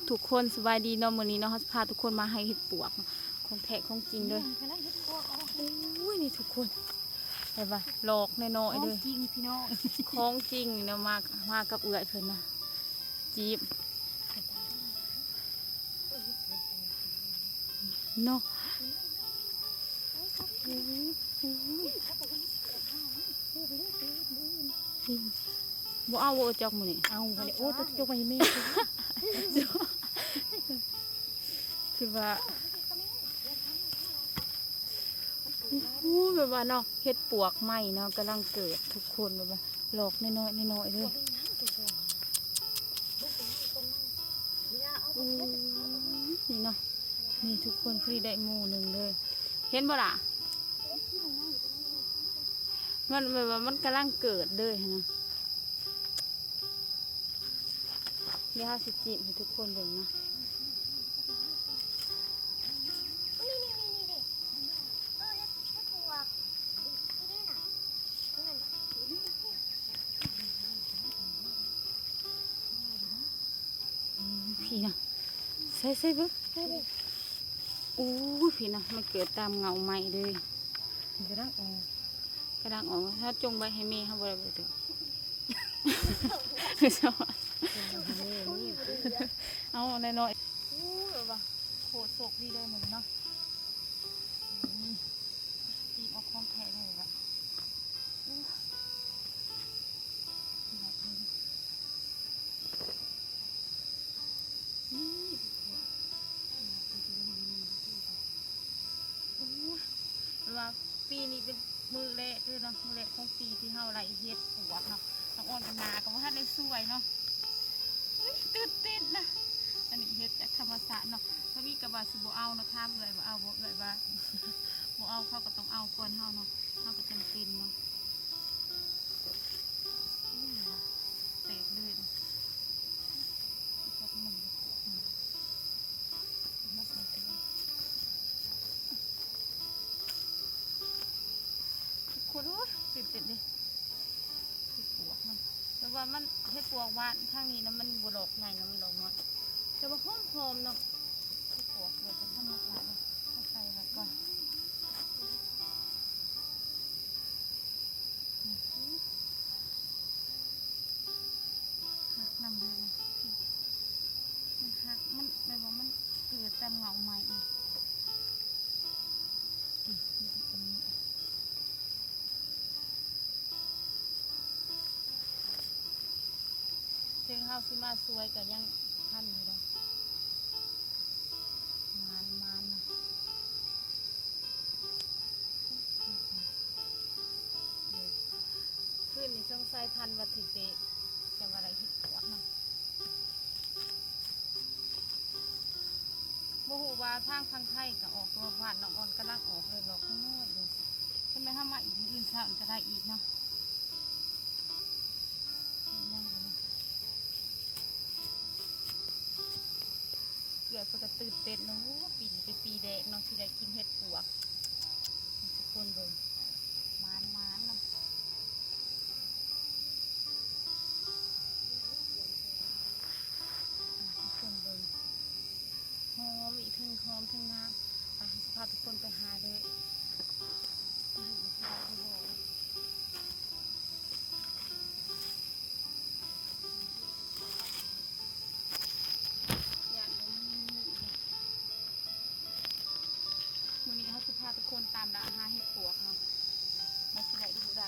ทุกคนสบายดีเนาะมื้อนี้เนาะเขาจะพาทุกคนมาให้เห็ดปวกของแท้ของจริงเลยนี่ทุกคนเห็นปะหลอกน้อยๆเลยจริงพี่น้องของจริงเนาะมากับเอื้อยเพิ่นนะจีบเนาะบ่เอาบ่จอกมื้อนี้เอาไปเลยโอ้ตัวจกไปไม่คือว่าแบบว่าเนาะเห็ดปวกใหม่เนาะกำลังเกิดทุกคนแบบว่าหลอกน้อยๆน้อยๆเลยนี่เนาะนี่ทุกคนพอดีได้หมู่หนึ่งเลยเห็นบ่ล่ะมันแบบว่ามันกำลังเกิดเลยนะเดี๋ยวสิจีบให้ทุกคนดูนะพี่นะใส่เบิ้งพี่นะมันเกิดตามเงาใหม่เลยกระด้างออกถ้าจงไปให้เมย์เขาบ่ได้เถอะเอาหน่อยแบบว่าโคตรโศกดีเลยเหมือนเนาะจีบเอาคล้องแทะเลยว่ะว่าปีนี้เป็นมือเละด้วยเนาะมือเละของปีที่เฮาไรเฮ็ดปวกเนาะน้องอ่อนกันนากับว่าท่านได้สวยเนาะตื่นเต้นนะอันนี้เฮ็ดจากธรรมศาสตร์เนาะถ้ามีกระบะสิบเอาเนาะข้ามเลยบ่เอาบ่เลยว่าบ่เอาเขาก็ต้องเอาก่อนเฮาเนาะเฮาก็จำเป็นเนาะแตกเลยนะพวกมันมาใส่กันคุณตื่นเต้นดิเห็ดปวกมันแต่ว่ามันเห็ดปวกว่าทางนี้นะมันบดอกใหญ่นะมันดอกน้อยแต่ว่าหอมเนาะเห็ดปวกเลยเป็นธรรมชาติเลยเอาใส่ไว้ก่อนหักนำเลยนะพี่มันหักมันแบบว่ามันเกิดตามเงาใหม่พี่ตรงนี้ถึงเฮาสิมาสวยก็ยังทันอยู่เลยมันนะขึ้นนี่ต้องใส่พันวัตถุเตะจะว่าอะไรเห็ดปวกเนาะโมโหว่าทางไทยก็ออกตัวผ่านน้องอ่อนกำลังออกเลยหลอกข้างนอกเลยทำไมถ้ามาอีกอื่นเช้าจะได้อีกเนาะเกิดปกติตื่นเต้นเนาะปีนี้เป็นปีแดงเนาะที่ได้กินเห็ดปวกทุกคนเลยมันเนาะทุกคนเลยหอมอีกถึงหอมถึงน้ำไปพาทุกคนไปหาเลยวันนี้เขาจะพาทุกคนตามด่าหาเห็ดปวกเนาะมาที่ไหนดูได้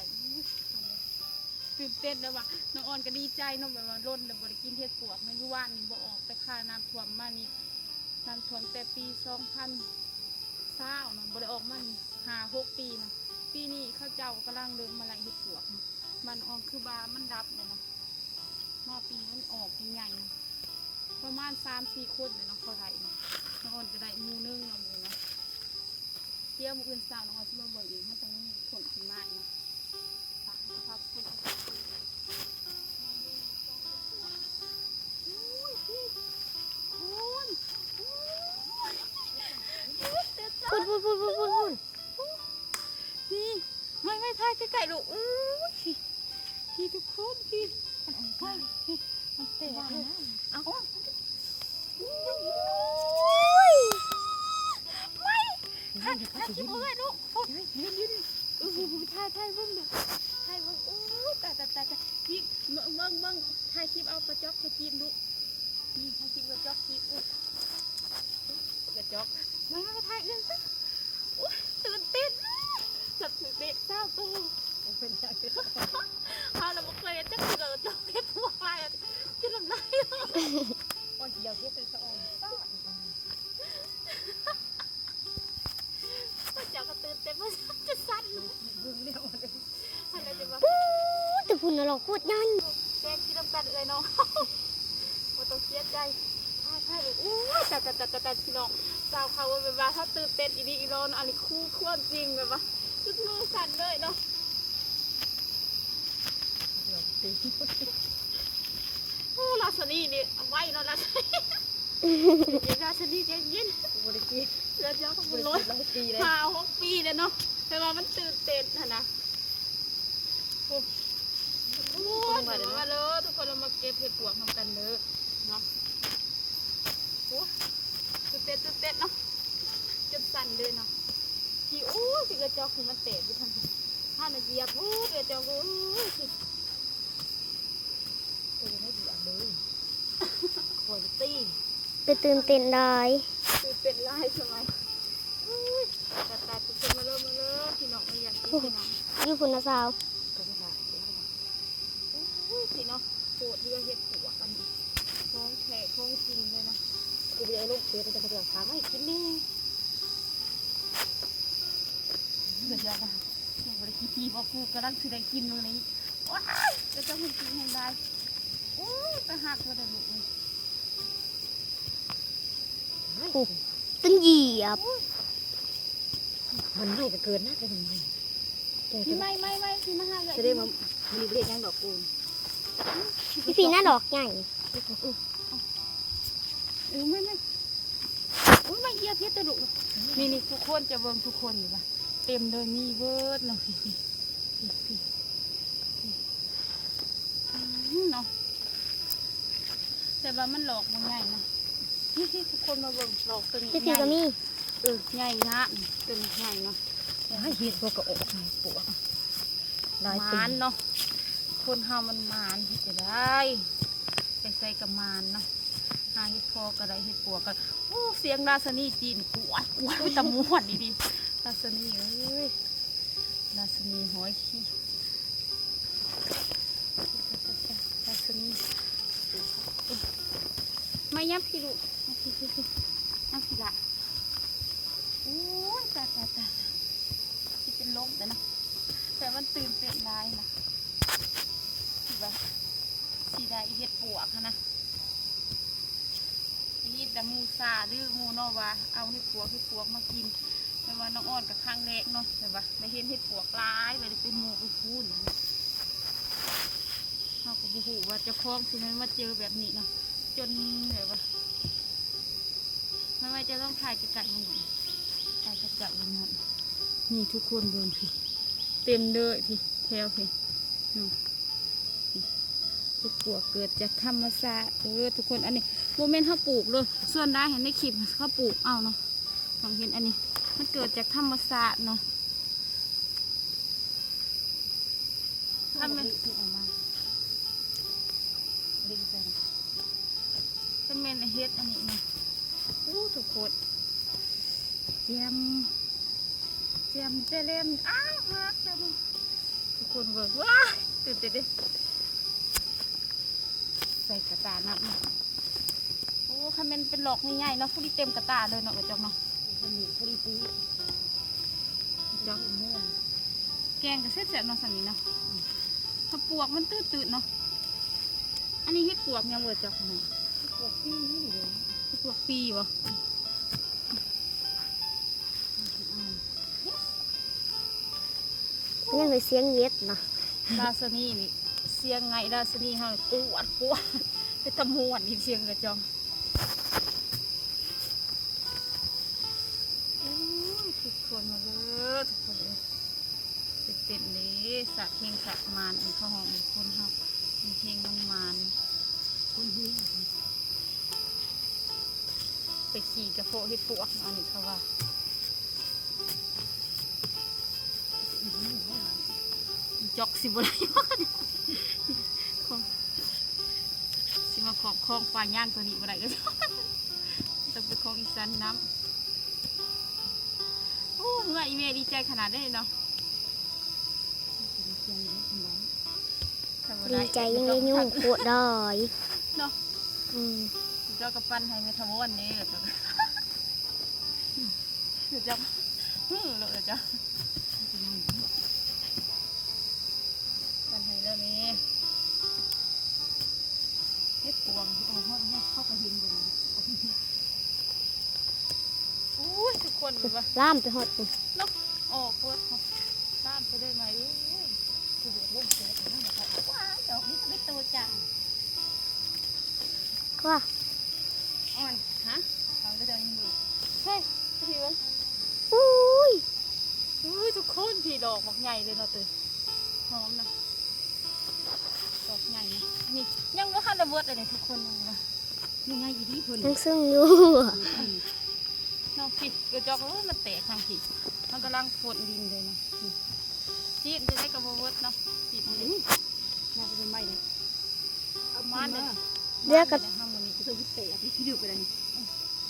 ตื่นเต้นเลยว่ะน้องอ่อนก็ดีใจเนาะแบบว่าร่นแบบบริกินเห็ดปวกในยุว่านี่บ่ออกแต่ค่าน้ำท่วมมานี่น้ำท่วมแต่ปี2020เนาะบริออกมานี่5-6 ปีนะปีนี้ข้าเจ้ากำลังเดินมาไล่เห็ดปวกมันออกคือบามันดับเลยเนาะมาปีมันออกใหญ่ๆนะประมาณ3-4 คนเลยเนาะเขาได้เนาะน้องอ่อนก็ได้มูนึงเนาะมูเนาะเที่ยวมืออื่นสาวน้องอ่อนจะมาเบิ่งอีกมันต้องมีผลขึ้นมาเนาะครับคุณนี่ไม่ทายไก่ลูกพี่ทุกคนพี่มันเตะเอา ถ่ายคลิปเอาไว้ลูกยืนถ่ายเบิ่งเด้อถ่ายเบิ่งโอ้ยตายพี่เบิ่งถ่ายคลิปเอากระจอกกระจีนลูกนี่ถ่ายคลิปกระจอกคลิปอุ้ยกระจอกมาถ่ายเรื่องซะอุ้ยตื่นเต้นสัตว์ตื่นเต้นเศร้าตู้เป็นจังเอาเราบ่เคยจักเกิดจอกเฮ็ดพวกอะไรจะทำไรอ่อนเดียวเฮ็ดเป็นสะออนเจ้าก็ตื่นเต้นว่าจะสั่นบึ้งเดียวอะไรจะมา แต่พุ่นน่ะเราโคตรยัน แกงที่น้ำกันเลยเนาะว่าต้องเสียใจใช่เลยโอ้ยแต่พี่น้องสาวเขาแบบว่าถ้าตื่นเต้นอีนี่นอันนี้คู่ควรจริงแบบว่าจุดมือสั่นเลยเนาะโอ้ลาสนีนี่ไว้เนาะลาสนีลาสนีเย็นๆบริกีแล้วเจ้าก็บุญล้น6 ปีเลยเนาะแต่ว่ามันตื่นเต้นนะโอ้มาเลยทุกคนเรามาเก็บเห็ดปวกทำกันเลยเนาะโอ้ตื่นเต้นเนาะจนสั่นเลยเนาะที่โอ้สิกระจอกคือมันเตะไปทางท่านเหยียบโอ้กระจอกโอ้สิไม่เหยียบเลยคอยตี ไปตื่นเต้นได้ ตื่นเต้นไล่ใช่ไหมตาตื่นเต้นมาเลยพี่น้องไม่อยากกินพี่น้อง อยู่พุ่นน่ะสาว ก็ได้สิเนาะโคตรเรือเห็ดปวกอันนี้ท้องแขกท้องจริงเลยนะกูไปเอาลูกเสือจะกระเดื่องขาไม่กินนี่เดี๋ยวจะมาบริกีบอกกูกำลังคือได้กินตรงนี้ว้ายจะต้องให้กินให้ได้โอ้ยไปหักมาแต่ลูกเลย ต้นเหยียบ มันไม่ก็เกินนะแต่มันไม่ พี่ไม่พี่มาหักเลย จะได้มามีเรียกยังดอกกูน พี่หน้าดอกใหญ่ ไม่อุ้ยไม่เยี่ยมเพี้ยตะลุนี่ทุกคนจะเบิ่งทุกคนอยู่ป่ะเต็มเลยมีเวิร์ดเนาะเนาะแต่ว่ามันหลอกมันง่ายนะที่ทุกคนมาเบิ่งหลอกตึง พี่ก็มี ง่ายงะตึงง่ายเนาะ ให้เห็ดพวกกระอกไงปวกได้ มานเนาะคนเฮามันมานที่จะได้ไปใส่กับมานเนาะหาเห็ดพอก็ได้เห็ดปัวกันโอ้เสียงราสนีจีนกวดตะม้วนดีราสนีเอ้ยราสนีหอยขี้ราสนีไม่ยับพี่ลูกยับพี่ละโอ้ยตาที่เป็นลมแต่นะแต่มันตื่นเต้นได้นะที่ว่าสีได้เห็ดปวกนะนี่แต่มูซาดื้อมูนอว่าเอาเห็ดปวกมากินแต่ว่าน้องอ่อนกับข้างเล็กเนาะแต่ว่าได้เห็นเห็ดปวกร้ายเลยเป็นหมูไปพูนเขาก็บูว่าจะคล้องสิมันมาเจอแบบนี้เนาะจนแบบว่าไม่จะต้องถ่ายจัดมันถ่ายจัดมันหมดนี่ทุกคนเดินพี่เต็มเลยพี่แถวพี่นู่นเห็ดปวกเกิดจากธรรมชาติทุกคนอันนี้โมเมนต์เขาปลูกเลยส่วนได้เห็นในคลิปเขาปลูกเอาเนาะลองเห็นอันนี้มันเกิดจากธรรมชาติเนาะทำไมออกมาเป็นเมนเฮ็ดอันนี้เนาะทุกคนเจียมเจริญอ้าวฮักทุกคนเบิกว้าตื่นเต้นดิใส่กระตาน้ำโอ้คันเป็นหลอกง่ายๆเนาะผู้ที่เต็มกระตาเลยเนาะกระจกเนาะผู้ที่ตีจอกเมื่อแกงกับเส้นแสบเนาะสันนี้เนาะถ้าปวกมันตื่นเนาะอันนี้เฮ็ดปวกยังเบิดจอกเนาะปวกปีนี่เลยปวกปีวะยังเลยเสียงเย็ดนะ ราสนีนี่เสียงไงราสนีเฮากวดไปตะมวนอีกเสียงกระจองโอ้ยทุกคนมาเลยทุกคนเลยเต้นเลยสัตว์เพลงสัตว์มานเข้าห้องคนเฮาเพลงมันมานคนเฮีย ไปขี่กระโปงเฮ็ดปวกอันนี้เขาว่าจอกสิบอะไรสิมาขอบคลองปลาย่างตัวนี้อะไรก็ต้องไปคลองอีสานน้ำโอ้เมื่ออีเมดีใจขนาดได้เนาะ ดีใจยังได้ยุ่งปวดดอย เนาะ Ừ. เจ้ากระปั้นให้เมทาวอนนี่ก็เดี๋ยวจะเลยจ้ะปั้นให้แล้วนี่เฮ็ดปวงเข้าไปหินบนอุ้ยทุกคนเลยว่า ล่ามไปหดปุ่น นกออกเปิดตามไปได้ไหมคือเดือดร่มเสียถึงนั่นนะครับว้าวดอกนี้ก็ไม่โตจ้ะ ก็ อ่อนฮะเขาได้เดินมือใช่พี่วะ อุ้ย อุ้ยทุกคนพี่ดอกหมอกใหญ่เลยเนาะตื่นหอมนะดอกใหญ่นะนี่ยังว่าขั้นระเบิดเลยทุกคนยังไงอีดีเพิ่น ยังซึ่งอยู่ น้องผิดกระจอกมันแตกทางผิดมันกำลังฝนดินเลยนะจีนจะได้กระเบิดเนาะจีนเลยมาเป็นไม้เลยมันเลย เรียกกับ ห้ามวันนี้จะเตะที่ดื้อไปเลย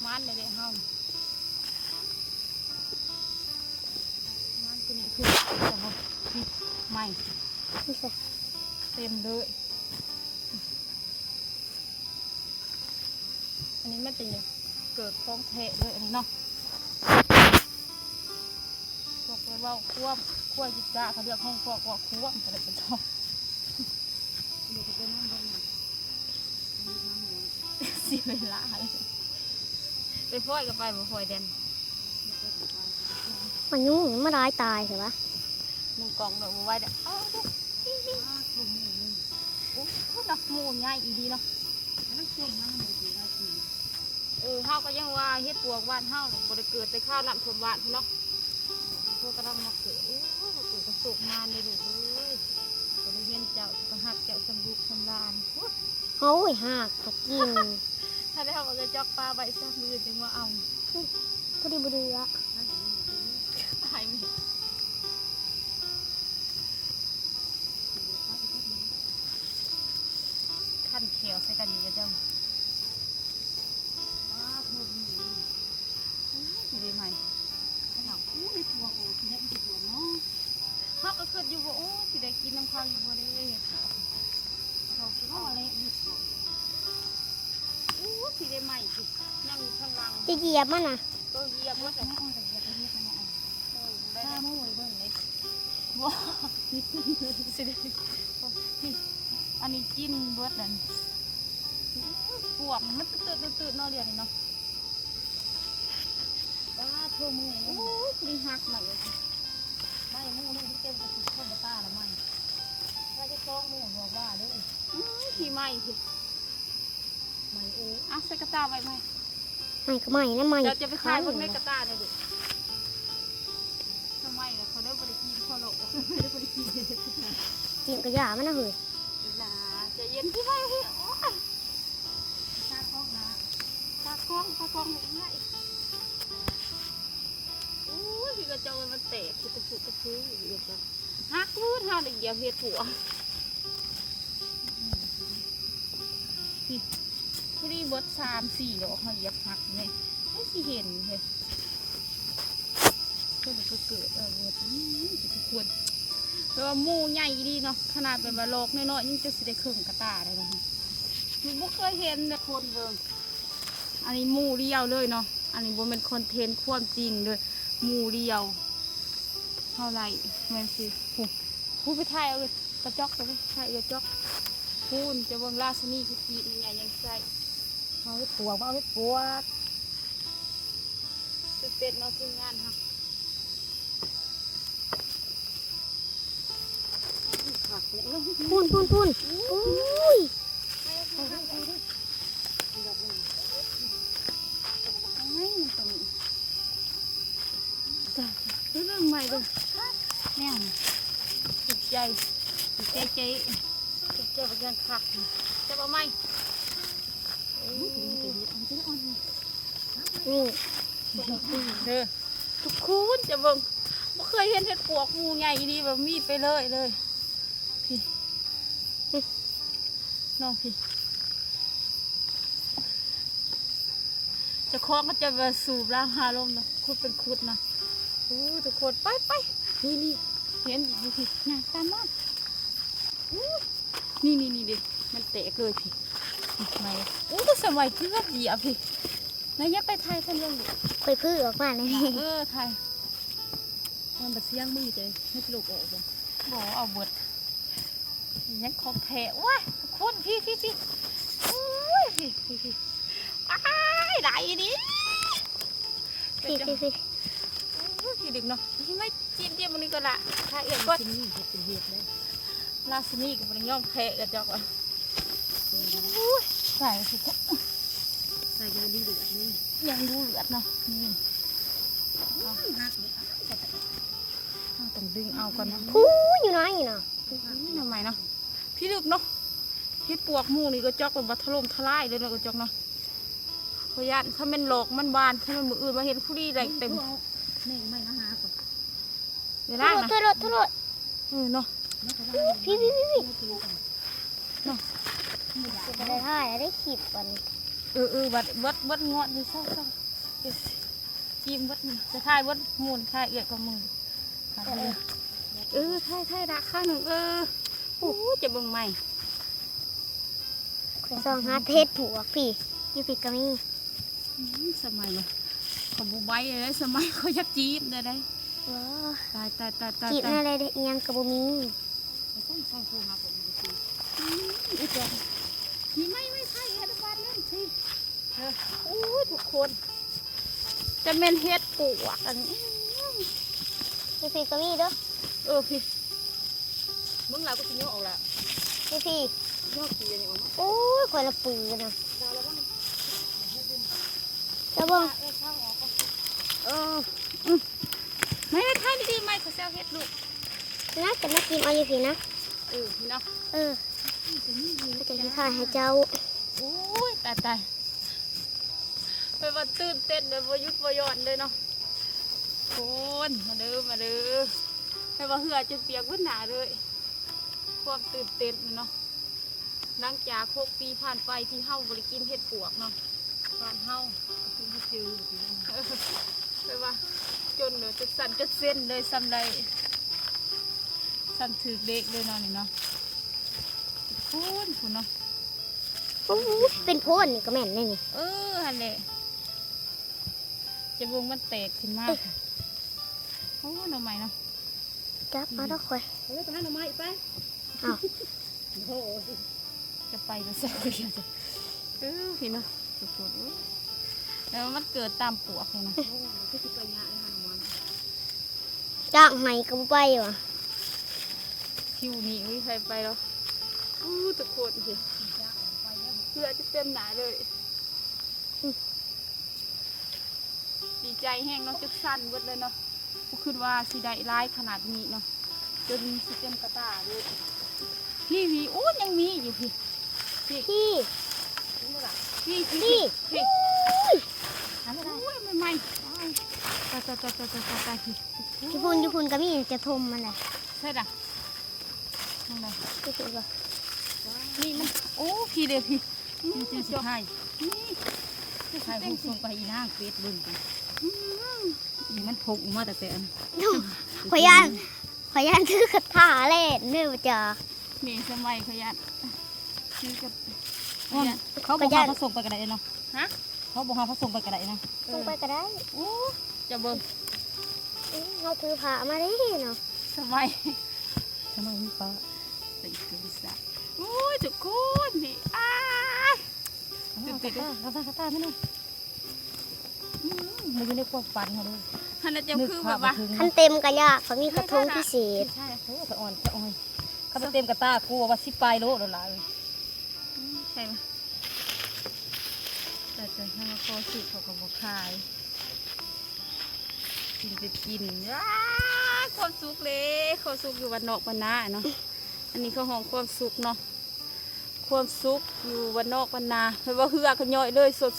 มันเลยห้ามมันตัวนี้คือนี่ไม้ นี่ค่ะ เต็มเลยอันนี้มันจะเกิดคล้องแทะเลยอันนี้เนาะพวกเราว่าขั้วจิตจ้าเขาเรียกห้องฟอกว่าขั้วอะไรเป็นช่องเดี๋ยวจะไปนั่งบนเสียเวลาไปพ่อยก็ไปบ่พ่อยเด่น มันยุ่งมันร้ายตายใช่ปะ มึงกองเนาะบ่ไว้เด้อเอาเด้อโอ้เนาะหมูใหญ่อีดีเนาะเฮาก็ยังว่าเฮ็ดปวกบ้านเฮาบ่ได้เกิดแต่ข้าวน้ำท่วมบ้านพุ่นเนาะพวกกำลังมาเกิดโอ้มาเกิดกระสุกงานเลยลูกเอ้ยก็ได้เห็นเจ้าก็หักเจ้าสำลูกสำลาน โอ้ยหักตกกิน ถ้าได้เขาก็จะจอกปลาใบซักมือจังว่าเอา พอดีบุเรือ ตายไหมขั้นเขียวใส่กันอยู่กับเจ้าดีไหมเขาก็คิดอยู่ว่าโอ้สิได้กินน้ำข้าวอยู่บ่ได้เขาคิดว่าอะไรโอ้สิได้ใหม่สินั่งอยู่ข้างล่าง จะเหยียบมันน่ะ ก็เหยียบว่าแต่ได้แล้วเบิ่งเลยว้าสิได้อันนี้จิ้นเบิดนั่นปวกมันตื่นๆเนาะเรียนนี่เนาะว้าเพิ่มมือโอ้ยดีหักหน่อยไม่มูนี่ที่เก็บกระสุนเข้ามาตาละไม่ถ้าจะต้องมูบอกว่าเลยที่ไม่สิไม่อ่ะใส่กระตาไว้ไหม ไม่ก็ไม่นะไม่ เราจะไปขายบนแม่กระตาเลยดิทำไมล่ะเขาได้บริกีเขาหลอกไม่ได้บริกี กินกระยามันนะเฮ้ย น่าจะเย็นที่ไรพี่โอ้ยตากล้องนะตากล้องง่ายโอ้ยพี่กระเจ้ามันแตกกระชุกกระชื้ออยู่เยอะจังฮักมืดฮาเด็กเดียวเฮ็ดหัวพี่พอดีเบิด3-4ดอกเขาเหยียบหักเลยไม่สิเห็นเลยก็เลยเกิดเบิดทุกคนแต่ว่าหมูใหญ่ดีเนาะขนาดเป็นบาโลกน้อยๆยิ่งจะสิได้ครึ่งกระตาได้เลยหนูไม่เคยเห็นเลยคนเบิ่งอันนี้หมูเดียวเลยเนาะอันนี้บ่เป็นคอนเทนต์ความจริงเลยหมูเดียวเท่าไรแม่นสิผู้ไปถ่ายเอากระจอกเลยถ่ายกระจอกพูนจะเบิ่งราชนีคือกีดใหญ่ยังใส่ เอาไปปวกเอาไปปวก ตื่นเต้นเนาะทีมงานค่ะ พุ่นอุ้ย ให้มันตรงนี้จ้ะเรื่องใหม่เลยเนี่ยถูกใจถูกใจเจ๊ถูกใจเป็นยังคักจะเอาไหม เอาไป นี่ เด้อทุกคนจะเบิ่งบ่เคยเห็นเห็ดปวกหมูใหญ่ดีแบบมีดไปเลยพี่น้องพี่จะคล้องก็จะมาสูบล้างหาลมนะคุดเป็นคุดนะทุกคนไปนี่เห็นอยู่พี่งานตามมานี่ดิมันแตกเลยพี่ไม่ก็สมัยเกือบเหยียบพี่นายยับไปไทยท่านยังอยู่ ไปพื้อออกมาเลย ไทยมันแบบเสียงมือใจไม่กลุกออกเลยบอกเอาเบิดยังของแท้ว้ายคนพี่อ้ายไหลดิ พี่ พี่ดึกเนาะที่ไม่จิ้มเดียวมันนี่ก็ละถ้าเอียงก็ลาสนี่กับมันย่อมแพ้กันจักวะใส่สิใส่ยังดูเหลือดนี่ยังดูเหลือดเนาะนี่ต้องดึงเอาก่อนนะ พูอยู่ไหนเนาะ นี่ทำไมเนาะพี่ดึกเนาะเฮ็ดปวกหมูนี่ก็จอกเป็นบัตรลมทลายเลยเนาะก็จอกเนาะขยันถ้ามันหลอกมันบานถ้ามันมืออื่นมาเห็นผู้ดีแรงเต็มไม่นะฮะก่อนเวลานะ โทษเนาะ พี่เนาะจะได้ถ่ายได้คลิปกัน วัดงอดนี่เศร้าจิ้มวัดจะถ่ายวัดมูลถ่ายเอียดกับมือถ่ายราคาหนึ่งจะเบิ่งใหม่ ซองหาเพชรผัวพี่อยู่พี่ก็มี สมัยเนาะเขาบุใบเลยสมัยเขายักจีบเลยได้ ว้า ตาย จีบอะไรได้ยังกระบุมี ต้องใส่โฟมมาผมอีกแล้วนี่ไม่ใช่เฮ็ดบ้านนั่นสิทุกคนจะเป็นเฮ็ดปวกอันนี้ พี่ก็มีเด้อ พี่มึงเราก็กินเยอะออกแล้ว พี่ ยอดกินอย่างนี้ออกมา โอ้ยคนละปืนนะจะบ้ง ไม่ได้ทายดีๆไม่เขาเซลเฮ็ดลูก นะจะมากินเอาอยู่พี่นะ พี่เนาะ ก็จะถ่ายให้เจ้า โอ้ยตายไปว่าตื่นเต้นเลยว่ายุดว่าย้อนเลยเนาะคนมาเด้อไปว่าเหือจนเปียกพื้นหนาเลยความตื่นเต้นเนาะหลังจาก6 ปีผ่านไปที่เฮาบริกินเห็ดปวกเนาะบ้านเฮาคือมาเจอไปว่าจนเลยจะสั่นจะเส้นเลยซ้ำใดสั่นถือเด็กเลยเนาะนี่เนาะคุณเนาะ เป็นโพ่นนี่ก็แม่นเลยนี่ ฮันเละจะวงมันแตกขึ้นมากหน่อไม้เนาะ จับเอาดอกคอย ไปหาหน่อไม้ไป อ้าว โอ้ จะไปก็เสียพี่เนาะสุดๆแล้วมันเกิดตามปวกเลยนะ คือสิไปยะหาหน่อไม้ จ้างไหนก็บ่ไปวะ คิวนี้ไม่ใครไปแล้วทุกคนสิเพื่อจะเต็มหนาเลยดีใจแห้งเนาะจะสั้นเบิดเลยเนาะก็คือว่าสีได้ร้ายขนาดนี้เนาะจนสิเต็มกระตาเลยพี่ยังมีอยู่พี่ พี่ ทำไม่ได้ไม่ตายพี่ ญี่ปุ่นก็มีจะทมมันเลย ใช่ด่ะนั่นเลย ก็คือว่า นี่มันพี่เดียวพี่ เจ้าสิให้ นี่ ให้ผู้ส่งไปอีนางเฟซเบิ่งกันนี่มันพกมาแต่อัน ขอยานถือกระถาเล่นเนื้อจ้า นี่สมัยขยันนี่กับ เขาบอกว่าเขาส่งไปกระไดเนาะ ฮะ เขาบอกว่าเขาส่งไปกระไดเนาะ ส่งไปก็ได้ จะเบิ่ง เราถือผ้ามาได้เนาะ สมัย ทำไมมีป้า ติดกระสับทุกคนนี่กระตาไม่เนี่ยมันอยู่ในความฝันเขาเลย ฮันจะคือแบบว่า คันเต็มกระยากเขามีกระทงพิเศษ ใช่ โอ้ไปอ่อนเขาไปเต็มกระตากลัวว่าสิปลายโลดละเลย ใช่ไหมแต่ถ้ามาโคสิเขาก็บอกขายกินไปกินความสุขเลยความสุขอยู่วันนอกวันนาเนาะอันนี้เขาห้องความสุขเนาะความสุขอยู่วันนอกวันนาไม่ว่าเหือกันย่อยเลยสด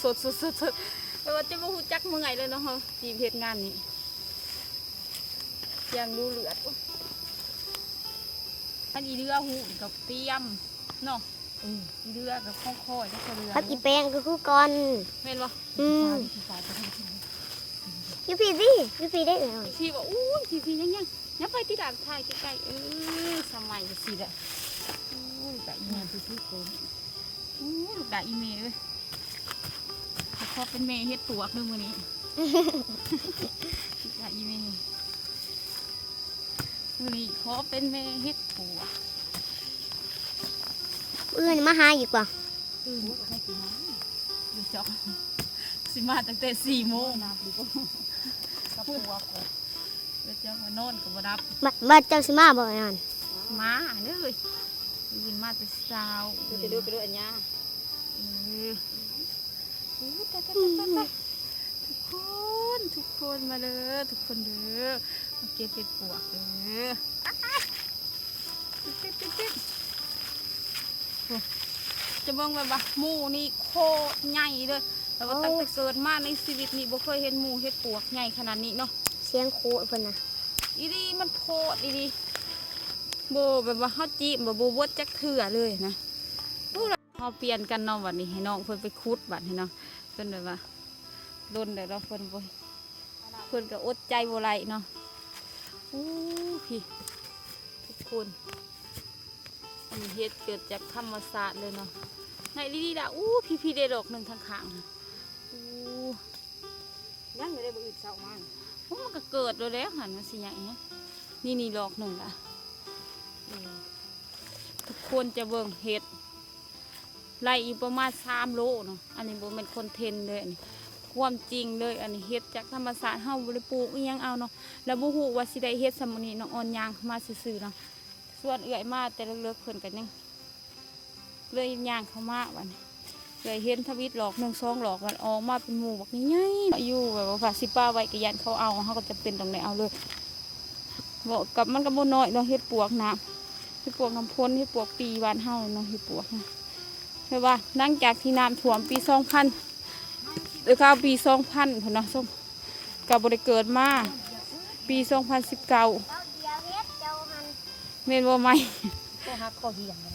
แต่ว่าจะบ่ฮู้จักเมื่อยเลยเนาะเฮาทีมเฮ็ดงานนี้ยังดูเลือดอันอีเรือหูกับเตรียมเนาะอีเรือกับค่อยๆแล้วก็เรือ พักอีแปงก็คือก่อน แม่นบ่ ยูพีดิยูพีได้เลย พี่บอกอู้ยพี่ยังไปที่ด่านถ่ายใกล้ๆสมัยสิแหละอู้ยแต่อีเมลพี่โกงอู้ลูกด่าอีเมลเลยพอเป็นเมย์เฮ็ดปวกด้วยมือนี้ด่าอีเมลมือนี้ขอเป็นเมย์เฮ็ดปวก มาหาอีกว่า ให้กินน้ำเดี๋ยวจอกสิมาตั้งแต่4 โมงนะพี่ก็กระปวกเดี๋ยวจอกมานอนกับบ่รับ บ้านเจ้าสิมาบ่นั่น มาเลยยืนมาแต่เช้าไปดูอันยาทุกคนมาเลยทุกคนเด้อมาเก็บเห็ดปวกเด้อจะเบิ่งแบบว่าหมูนี่โคตรใหญ่เลยแต่ว่าตั้งแต่เกิดมาในชีวิตนี้บ่เคยเห็นหมูเห็ดปวกใหญ่ขนาดนี้เนาะ เสียงโคเพิ่นน่ะ อีดีมันโพดอีดีโบแบบว่าเขาจีบแบบโบวดจักเถื่อเลยนะเขาเปลี่ยนกันเนาะวันนี้ให้น้องเพิ่นไปคุดบัดให้เนาะเพิ่นแบบว่าโดนแต่เราเพิ่นก็อดใจโบไหลเนาะอู้พี่ทุกคนมีเฮ็ดเกิดจากธรรมศาสตร์เลยเนาะในดีๆด่ะอู้พี่ได้ดอกหนึ่งทางข้างอู้ยังไม่ได้บ่อื่นเศร้ามากมันก็เกิดแล้วหันมาสิอย่างเงี้ยนี่ดอกหนึ่งละทุกคนจะเบิ่งเห็ดไล่อีกประมาณ3 โลเนาะอันนี้บ่เป็นคอนเทนต์เลยอันนี้ความจริงเลยอันนี้เห็ดจากธรรมศาสตร์เฮาบ่ได้ปลูกอีหยังเอาเนาะแล้วบ่ฮู้ว่าสิได้เห็ดสำนี้น้องอ่อนยางมาซื่อๆเนาะส่วนเอื้อยมาแต่เลิกๆเพิ่นก็ยังเลยย่างเข้ามาวันนี้เลยเห็นทวิตหลอก1 2 หลอกมันออกมาเป็นหมู่บักใหญ่ๆอยู่แบบว่าสิป้าไว้ก็ยันเขาเอาเขาก็จะเป็นตรงไหนเอาเลยบอกกับมันก็บ่น้อยเนาะเฮ็ดปวกน้ำเฮ็ดปวกน้ำพ้นเฮ็ดปวกปีบ้านเฮาเนาะเฮ็ดปวกนะเห็นว่าหลังจากที่น้ำท่วมปี 2000หรือข้าวปี 2000พุ่นเนาะก็บ่ได้เกิดมาปี 2019แม่นบ่ไหม ก็ฮักก็เหี่ยงเลย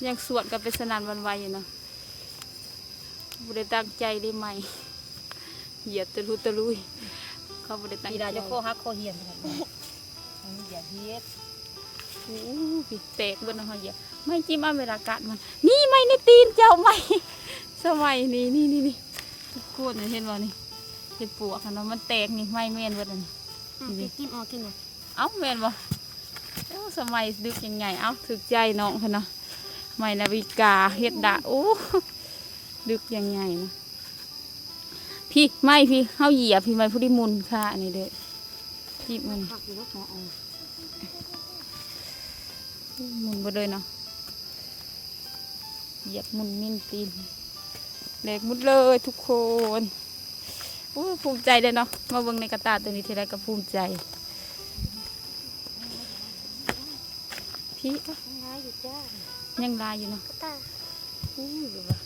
ยังสวดกันเป็นสนั่นหวันไหวอยู่เนาะบ่ได้ตั้งใจได้ไหมเหยียบตะลุยเขาบ่ได้ตั้ง ปี ใจ ดาจะก็ฮักก็เหี่ยงเลยอันนี้อย่าเฮ็ด โอ้พี่แตกเบิ่นเนาะเหยียบไม่จิ้มเอาเวลากัดมันนี่ไม่ในตีนเจ้าไม่สมัยนี่ทุกคนเห็นบ่นี่เห็ดปวกเนาะมันแตกนี่ไม่แม่นเบิดอันนี้ กินออกกินเลย เอ้าแม่นบ่เอ้าสมัยดึกยังไงเอ้าถึกใจน้องเนาะไม่นาฬิกาเฮ็ดดะโอ้ดึกยังไงนะพี่ไม่พี่เฮาเหยียบพี่ไม่ผู้ที่มุนค่ะนี่เด้อพี่มัน ฮักอยู่แล้วหมอเอา มุนบ่เลยเนาะเหยียบมุนมินตีนเล็กมุดเลยทุกคนโอ้ภูมิใจเลยเนาะมาเบิ่งในกระตาตัวนี้ทีไรก็ภูมิใจพี่ ร้ายอยู่จ้า ยังลายอยู่เนาะ ก็ตา อู้แบบว่า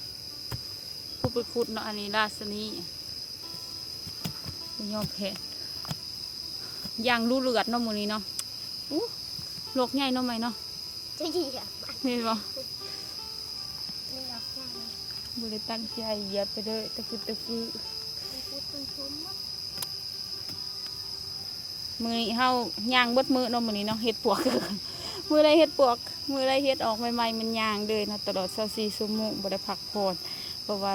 ผู้ไปขุดเนาะอันนี้ราสนีไม่ยอมแพ้ย่างรูเลือดเนาะหมื้นี้เนาะอู้โลกใหญ่เนาะไหมเนาะ จะเหยียบ เห็นบ่ ไม่อยากฟัง บ่ได้ตั้งใจเหยียบไปเลยตะคือพูดเป็นชมว่า มื้อนี้เฮาย่างเบิดมื้อเนาะมื้อนี้เนาะเฮ็ดปวก มื้อใดเฮ็ดปวกมื้อใดเฮ็ดออกใหม่ๆมันย่างเลยเนาะตลอด24 ชั่วโมงบ่ได้พักผ่อนเพราะว่า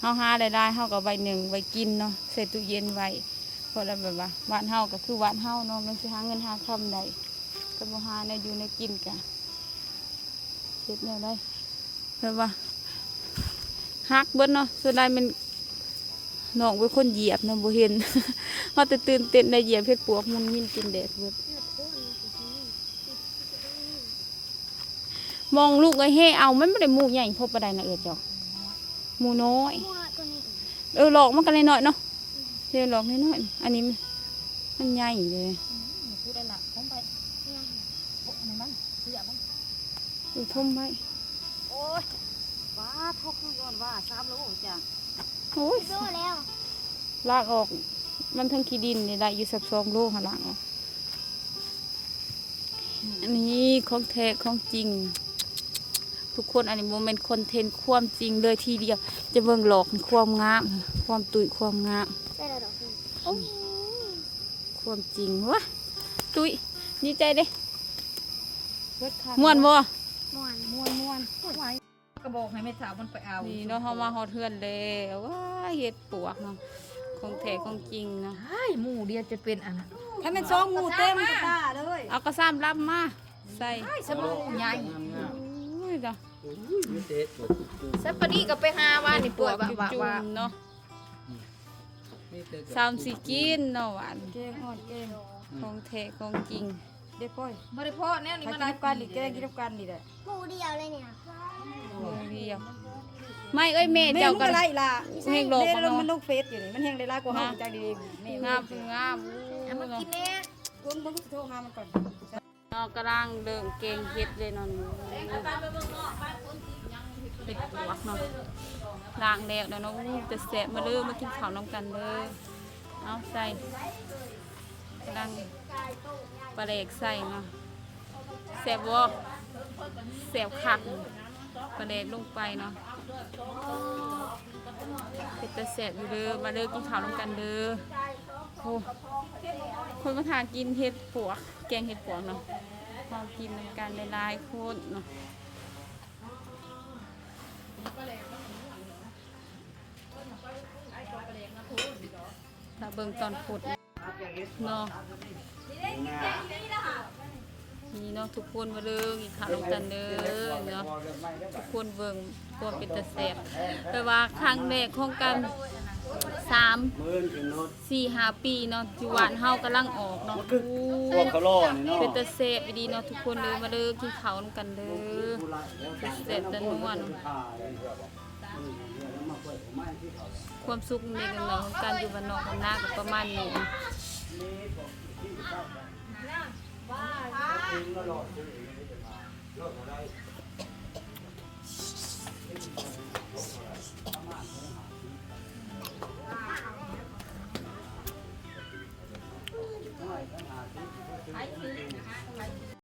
เฮาหาได้เฮาก็ไว้นึ่งไว้กินเนาะใส่ตู้เย็นไว้เพราะแล้วแบบว่าบ้านเฮาก็คือบ้านเฮาเนาะมันสิหาเงินหาคำได้ก็บ่หาแนวอยู่แนวกินกะเฮ็ดแนวได้แบบว่าฮักเบิดเนาะส่วนใดมันน้องเป็นคนเหยียบเนาะบ่เห็น ว่าแต่ตื่นเต้นได้เหยียบเฮ็ดปวกมุนมินกินแดดเบิด เลือดโคนอยู่ที่นี่ มองลูกไอ้เฮ่เอามันไม่ได้หมูใหญ่พบประไดนะจอกหมูน้อย พูดตัวนี้ หลอกมันกันน้อยเนาะเดี๋ยวหลอกน้อยๆอันนี้มันใหญ่เลย พูดได้ละผมไปโอ้อันนั้นมันเสือมัน ทุ่มไว้ โอ้ยบาด ทกคือก่อนว่า3โลจ้ะ โอ้ย โตแล้ว ลากออกมันทั้งขี้ดินนี่ได้อยู่สัก2 โลหาลากออกอันนี้ของแท้ของจริง ทุกคนอันนี้โมเมนต์คอนเทนต์ความจริงเลยทีเดียวจะเบิ่งหลอกความงามความตุยความงาม ได้แล้วดอกนึงโอ้ย ความจริงวะตุยดีใจเด้ เบิดคัน ม่วนบ่ ม่วน ม่วนไหวก็บอกให้แม่สาวมันไปเอา นี่เนาะเฮามาฮอดเฮือนแล้วว้าเฮ็ดปวกเนาะของแท้ของจริงเนาะ ใช่หมู่เดียวจะเป็นอันนั้น ถ้ามัน2หมู่เต็มกระตาเลย เอากระซ้ำรับมาใส่ ใช่สมูใหญ่ โอ้ยจ้ะ สัปปะนี้ก็ไปหาว่านี่ป่วยว่า จุ่ ว่าม ๆเนาะสามสิกินเนาะหวาน แกงอ่อนแกง ของแท้ของจริง เด็กก้อย บ่ได้พอแนวนี้ กิ มัน นน้ำกันนี่แกงกินน้ำกันนี่แหละ หมูเดียวเลยเนี่ย เดียวไม่เอ้ยแม่เจ้า ก็ ก็ ไล่ล่ะ เฮงโลก เด้ เนาะ มันลงเฟซอยู่นี่มันแฮงได้หลายกว่าเฮาจักดีๆแม่ งามงาม เอามากินแน่ คนบ่โทรหามันก่อน นอกกระลังเดิมเก่งเฮ็ดเลยเนอนเป็ดปวกเนาะล้างแล้วเนาะแต่แสบมาเด้อมากินข้าวน้ำกันเด้อเอาใส่กระลังปลาแหลกใส่เนาะแสบบ่แสบคักปลาแหลกลงไปเนาะเป็ดแต่แสบอยู่เด้อมาเด้อกินข้าวน้ำกันเด้อโอ้คนมาทานกินเห็ดปวกแกงเห็ดปวกเนาะพอกินน้ำกันหลายๆคนเนาะถ้าเบิ่งตอนขุดเนาะนี่เนาะทุกคนมาเด้อกินข้าวน้ำกันเด้อเนาะทุกคนเบิ่งตัวเป็นตะแสบแต่ว่าครั้งแรกของกัน3-4-5 ปีเนาะที่หวานเฮากำลังออกเนาะ พวกเขาล่อนี่เนาะ เป็นตะเสบดีเนาะทุกคนเลยมาเด้อกินข้าวนำกันเด้อเป็นเสบตะนวลความสุขในกันเนาะของการอยู่บ้านนอกบ้านนาก็ประมาณนี้